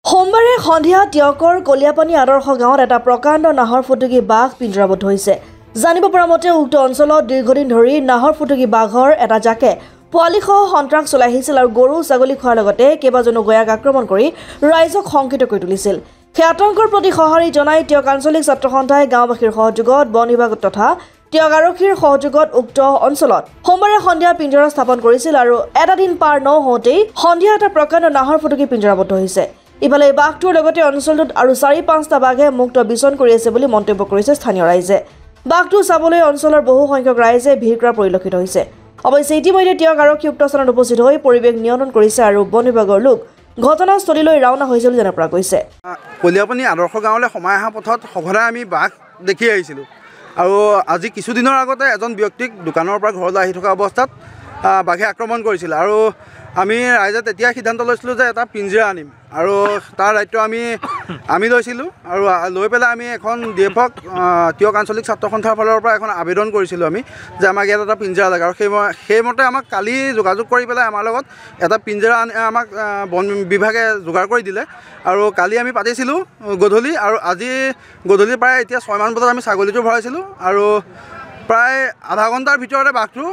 সোমবাৰে সন্ধিয়া টিয়কৰ কলিয়াপানী আদৰ্শ গাঁৱত এটা প্ৰকাণ্ড নাহৰ ফুটুকী বাঘ পিঞ্জৰাবদ্ধ হৈছে। জানিব পৰা মতে উক্ত অঞ্চলত দীৰ্ঘদিন ধৰি নাহৰ ফুটুকী বাঘৰ এটা জাকে পোৱালিসহ সন্ত্ৰাস চলাই আহিছিল আৰু গৰু ছাগলী খোৱাৰ লগতে কেইবাজনো গয়াক আক্ৰমণ কৰি ৰাইজক শংকিত কৰি তুলিছিল। সেই আতংকৰ প্ৰতি সঁহাৰি জনাই টিয়ক আঞ্চলিক ছাত্ৰ সন্থাই গাঁওবাসীৰ সহযোগত বন বিভাগ তথা টিয়ক আৰক্ষীৰ সহযোগত উক্ত অঞ্চলত সোমবাৰে সন্ধিয়া পিঞ্জৰা স্থাপন কৰিছিল আৰু এটা দিন পাৰ নহওঁতেই সন্ধিয়া এটা প্ৰকাণ্ড নাহৰ ফুটুকী পিঞ্জৰাবদ্ধ হৈছে। ইফালে বাঘটোৰ লগতে অঞ্চলটোত আৰু ৪-৫টা বাঘে মুক্ত বিচৰণ কৰি আছে বুলি মন্তব্য কৰিছে স্থানীয় ৰাইজে। বাঘটো চাবলৈ অঞ্চলৰ বহু সংখ্যক ৰাইজে ভিৰ কৰা পৰিলক্ষিত হৈছে। অৱশ্যে ইতিমধ্যে টিয়ক আৰক্ষী উক্ত স্থানত উপস্থিত হৈ পৰিৱেশ নিয়ন্ত্ৰণ কৰিছে আৰু বন বিভাগৰ লোক ঘটনাস্থলীলৈ ৰাওনা হৈছে বুলি জানিব পৰা গৈছে। কলিয়াপানী আদৰ্শ গাঁৱলৈ সোমাই অহা পথত সঘনাই আমি বাঘ দেখি আহিছিলোঁ আৰু আজি কিছুদিনৰ আগতে এজন ব্যক্তিক দোকানৰ পৰা ঘৰলৈ আহি থকা অৱস্থাত বাঘে আক্ৰমণ কৰিছিল আৰু আমি ৰাইজে তেতিয়া সিদ্ধান্ত লৈছিলোঁ যে এটা পিঞ্জৰা আনিম আৰু তাৰ দায়িত্ব আমি লৈছিলোঁ আৰু লৈ পেলাই আমি এখন DFক টিয়ক আঞ্চলিক ছাত্ৰ সন্থাৰ ফালৰ পৰা এখন আবেদন কৰিছিলোঁ আমি যে আমাক ইয়াত এটা পিঞ্জৰা লাগে আৰু সেইমতে আমাক কালি যোগাযোগ কৰি পেলাই আমাৰ লগত এটা পিঞ্জৰা আমাক বন বিভাগে যোগাৰ কৰি দিলে আৰু কালি আমি পাতিছিলোঁ গধূলি আৰু আজি গধূলি প্ৰায় এতিয়া 6 মান বজাত আমি ছাগলীটো ভৰাইছিলোঁ আৰু প্ৰায় আধা ঘণ্টাৰ ভিতৰতে বাঘটো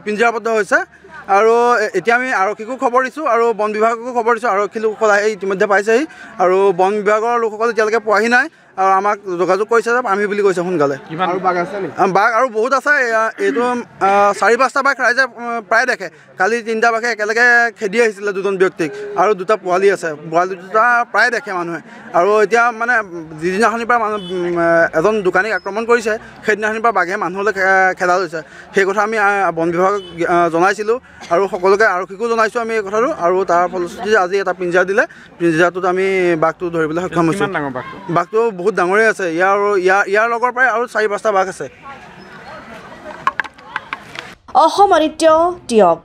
পিঞ্জৰাবদ্ধ হৈছে আৰু এতিয়া আমি আৰক্ষীকো খবৰ দিছোঁ আৰু বন বিভাগকো খবৰ দিছোঁ। আৰক্ষী লোকসকল আহি ইতিমধ্যে পাইছেহি আৰু বন বিভাগৰ লোকসকল এতিয়ালৈকে পোৱাহি নাই আৰু আমাক যোগাযোগ কৰিছে যে আমি বুলি কৈছে সোনকালে। বাঘ আৰু বহুত আছে, এইটো ৪-৫টা বাঘ ৰাইজে প্ৰায় দেখে। কালি 3টা বাঘে একেলগে খেদি আহিছিলে 2জন ব্যক্তিক আৰু 2টা পোৱালি আছে। পোৱালি 2টা প্ৰায় দেখে মানুহে আৰু এতিয়া মানে যিদিনাখনিৰ পৰা এজন দোকানীক আক্ৰমণ কৰিছে সেইদিনাখনিৰ পৰা বাঘে মানুহলৈ খেদা লৈছে। সেই কথা আমি বন বিভাগক জনাইছিলোঁ আৰু সকলোকে আৰক্ষীকো জনাইছোঁ আমি এই কথাটো আৰু তাৰ ফলশ্ৰুতিতে আজি এটা পিঞ্জৰা দিলে। পিঞ্জৰাটোত আমি বাঘটো ধৰিবলৈ সক্ষম হৈছোঁ। বাঘটো বহুত ডাঙৰেই আছে, ইয়াৰ লগৰ প্ৰায় আৰু 4-5টা বাঘ আছে। অসম আদিত্য টিয়ক।